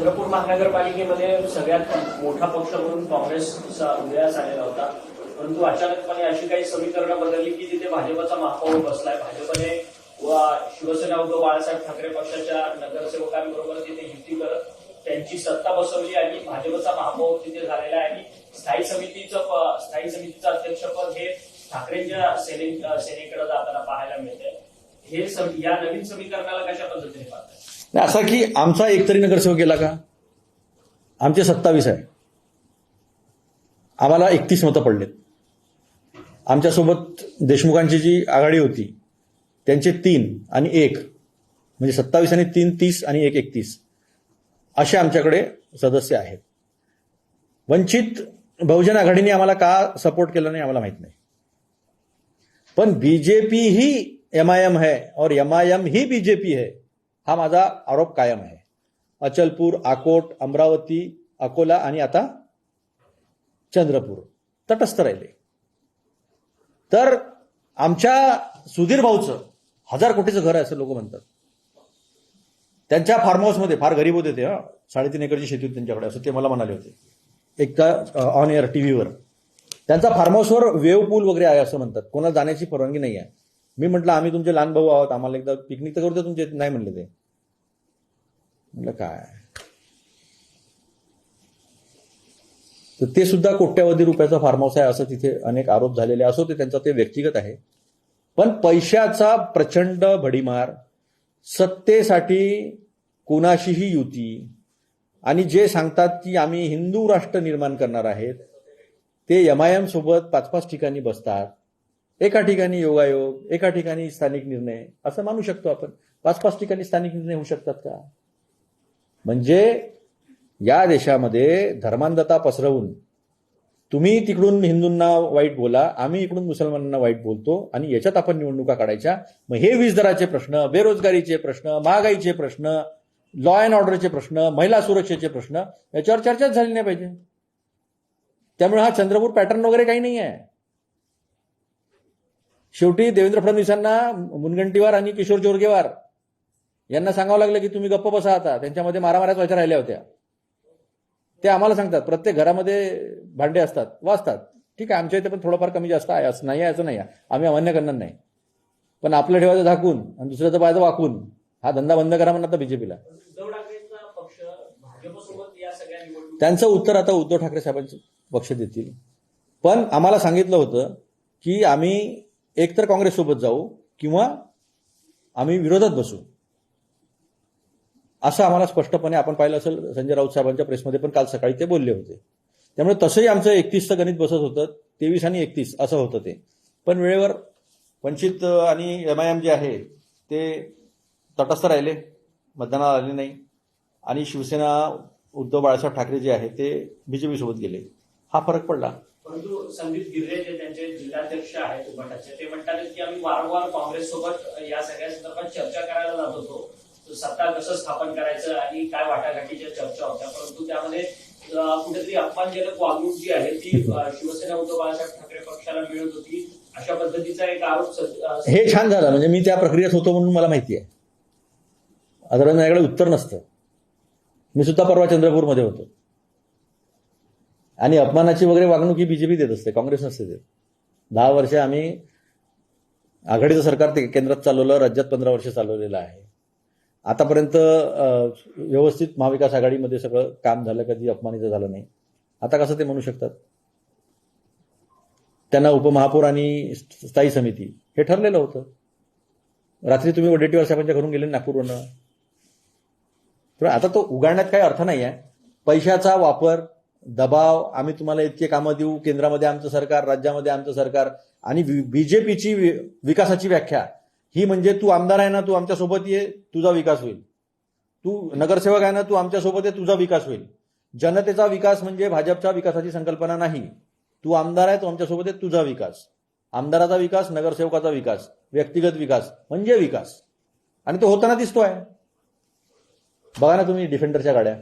चंद्रपूर महानगरपालिकेमध्ये सगळ्यात मोठा पक्ष म्हणून काँग्रेसचा उदयास आलेला होता, परंतु अचानकपणे अशी काही समीकरणं बदलली की तिथे भाजपचा महापौर बसलाय. भाजपने शिवसेना उद्धव बाळासाहेब ठाकरे पक्षाच्या नगरसेवकांबरोबर तिथे युती करत त्यांची सत्ता बसवली आणि भाजपचा महापौर तिथे झालेला आहे. आणि स्थायी समितीचं अध्यक्षपद हे ठाकरेंच्या सेनेकडे जाताना पाहायला मिळतंय. हे या नवीन समीकरणाला कशा पद्धतीने पाहताय? असा की आमचा एकतरी नगरसेवक गेला का? आमचे 27 आहे, आम्हाला 31 मतं पडलेत. आमच्यासोबत देशमुखांची जी आघाडी होती त्यांचे 3 आणि 1 म्हणजे 27 आणि 3 30 आणि 1 31 असे आमच्याकडे सदस्य आहेत. वंचित बहुजन आघाडीने आम्हाला का सपोर्ट केला नाही आम्हाला माहित नाही, पण बीजेपी ही MIM है और MIM ही बीजेपी है हा माझा आरोप कायम आहे. अचलपूर, आकोट, अमरावती, अकोला आणि आता चंद्रपूर तटस्थ राहिले. तर आमच्या सुधीर भाऊचं 1000 कोटीचं घर आहे असं लोक म्हणतात. त्यांच्या फार्म हाऊसमध्ये फार गरीब होते ते, 3.5 एकरची शेती होती त्यांच्याकडे असं ते मला म्हणाले होते एकदा ऑन एअर टीव्हीवर. त्यांचा फार्म हाऊसवर वेव्ह पूल वगैरे आहे असं म्हणतात. कोणाला जाण्याची परवानगी नाही आहे. मी म्हटलं आम्ही तुमचे लहान भाऊ आहोत, आम्हाला एकदा पिकनिक तर करू दे तुमचे. नाही म्हणले ते. म्हटलं काय, तर ते सुद्धा कोट्यावधी रुपयाचा फार्म हाऊस आहे असं तिथे अनेक आरोप झालेले असो. ते त्यांचा ते व्यक्तिगत आहे, पण पैशाचा प्रचंड भडीमार, सत्तेसाठी कोणाशीही युती, आणि जे सांगतात की आम्ही हिंदू राष्ट्र निर्माण करणार आहेत ते MIM सोबत 5-5 ठिकाणी बसतात. एका ठिकाणी योगायोग, एका ठिकाणी स्थानिक निर्णय असं मानू शकतो आपण. 5-5 ठिकाणी स्थानिक निर्णय होऊ शकतात का? म्हणजे या देशामध्ये धर्मांधता पसरवून तुम्ही तिकडून हिंदूंना वाईट बोला, आम्ही इकडून मुसलमानांना वाईट बोलतो आणि याच्यात आपण निवडणुका काढायच्या. मग हे वीज दराचे प्रश्न, बेरोजगारीचे प्रश्न, महागाईचे प्रश्न, लॉ अँड ऑर्डरचे प्रश्न, महिला सुरक्षेचे प्रश्न याच्यावर चर्चाच झाली नाही पाहिजे. त्यामुळे हा चंद्रपूर पॅटर्न वगैरे काही नाही आहे. शेवटी देवेंद्र फडणवीसांना मुनगंटीवार आणि किशोर जोरगेवार यांना सांगावं लागलं की तुम्ही गप्प बसा आता. त्यांच्यामध्ये मारामाऱ्याच व्हायच्या राहिल्या होत्या. ते आम्हाला सांगतात प्रत्येक घरामध्ये भांडे असतात, वाजतात. ठीक आहे, आमच्या इथे पण थोडंफार कमी जास्त आहे, असं नाही आहे, असं नाही आहे, आम्ही अमान्य करणार नाही. पण आपलं ठेवायचं झाकून आणि दुसऱ्याचं पाहायचं वाकून, हा धंदा बंद करा म्हणतात बीजेपीला. त्यांचं उत्तर आता उद्धव ठाकरे साहेबांचे पक्ष देतील. पण आम्हाला सांगितलं होतं की आम्ही एकतर काँग्रेससोबत जाऊ किंवा आम्ही विरोधात बसू, असं आम्हाला स्पष्टपणे आपण पाहिलं असेल संजय राऊत साहेबांच्या प्रेसमध्ये पण काल सकाळी ते बोलले होते. त्यामुळे तसंही आमचं 31चं गणित बसत होतं, 23 आणि 31 असं होतं ते. पण वेळेवर वंचित आणि MIM जे आहे ते तटस्थ राहिले, मतदानाला आले नाही. आणि शिवसेना उद्धव बाळासाहेब ठाकरे जे आहे ते बीजेपी सोबत गेले. हा फरक पडला. परंतु संदीप गिर्रे जे त्यांचे जिल्हाध्यक्ष आहेत उभाटाचे, ते म्हणतात की आम्ही वारंवार काँग्रेससोबत या सगळ्या संदर्भात चर्चा करायला जात होतो, सत्ता कसं स्थापन करायचं आणि काय वाटाघाटीच्या चर्चा होत्या, परंतु त्यामध्ये कुठेतरी अपमानजनक वागणूक जी आहे ती शिवसेना उद्धव बाळासाहेब ठाकरे पक्षाला मिळत होती, अशा पद्धतीचा एक आरोप. हे छान झालं, म्हणजे मी त्या प्रक्रियेत होतो म्हणून मला माहिती आहे. अदरवाईज माझ्याकडे उत्तर नसतं. मी सुद्धा परवा चंद्रपूरमध्ये होतो. आणि अपमानाची वगैरे वागणूक ही बीजेपी देत असते, काँग्रेस नसते देत. 10 वर्ष आम्ही आघाडीचं सरकार ते केंद्रात चालवलं, राज्यात 15 वर्ष चालवलेलं आहे. आतापर्यंत व्यवस्थित महाविकास आघाडीमध्ये सगळं काम झालं, कधी अपमानित झालं नाही. आता कसं ते म्हणू शकतात? त्यांना उपमहापौर आणि स्थायी समिती हे ठरलेलं होतं. रात्री तुम्ही वडेट्टीवार साहेबांच्या घरून गेले नागपूरवरनं. तर आता तो उगाळण्यात काही अर्थ नाही आहे. पैशाचा वापर, दबाव, आम्ही तुम्हाला इतके कामं देऊ, केंद्रामध्ये आमचं सरकार, राज्यामध्ये आमचं सरकार, आणि बीजेपीची विकासाची व्याख्या ही म्हणजे तू आमदार आहे ना, तू आमच्यासोबत ये, तुझा विकास होईल. तू नगरसेवक आहे ना, तू आमच्यासोबत ये, तुझा विकास होईल. जनतेचा विकास म्हणजे भाजपच्या विकासाची संकल्पना नाही. तू आमदार आहे, तू आमच्यासोबत आहे, तुझा विकास. आमदाराचा विकास, नगरसेवकाचा विकास, व्यक्तिगत विकास म्हणजे विकास. आणि तो होताना दिसतोय. बघा ना तुम्ही डिफेंडरच्या गाड्या.